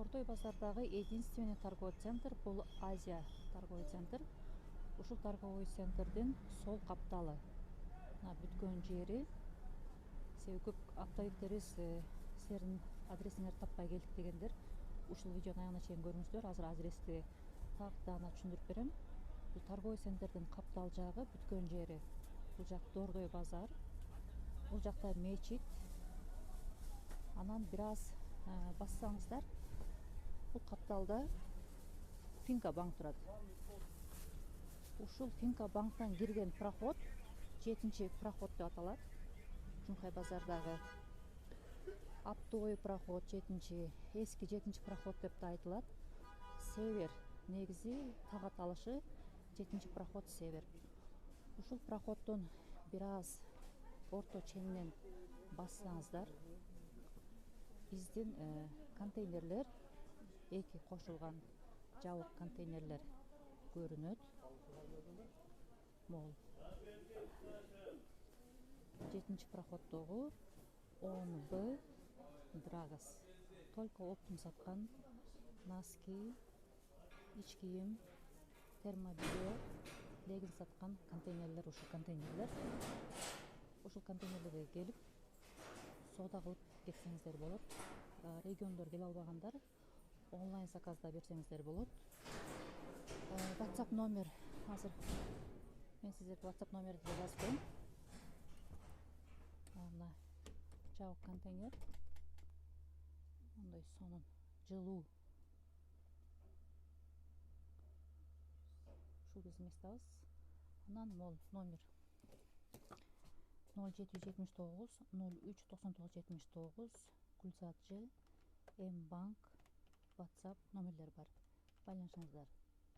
Тордой базардагы единственный торговый центр бул Азия торговый центр. Ушул торговый центрдин сол капталы. Бүткөн жери. Себеби көп автовиктерибиз силердин адресиңерди таппай келдик дегендер. Ушул видеону аягына чейин көрүңүздөр. Азыр адрести так даана түшүндүрүп берем. Бул торговый центрдин каптал жагы бүткөн жери. Бул жак Тордой базар. Бул жакта мечит. Анан бир аз бассаңыздар, бул капталда Финка банк турат. Ушул Финка банктан кирген проход 7-чи проход деп аталат. Жумхай базардагы оптовый проход 7-чи, эски 7-чи проход деп да айтылат. Север негизи так аталышы 7-чи проход север. Ушул проходдон бир аз орто ченинен бассаңыздар, биздин контейнерлер, эки кошулган жабык контейнерлер көрүнөт. Мол 7-чи проходдогу 10Б Драгос. Только оптум саткан носки, ич кийим, термобелье, легин саткан контейнерлер ушул контейнерлер. Ушул контейнерлерге келип соода кылып кетсеңиздер болот. Региондор келе албагандар онлайн заказда берсеңиздер болот. WhatsApp номер азыр мен сиздерге WhatsApp номерди жазып коеюн. Мына жабык контейнер. Мындай сонун жылуу. Ушул биздин местабыз. Анан мол номер 0779 03 99 79 Гүлзат Ж, М банк, WhatsApp номерлер бар. Байланышыңыздар.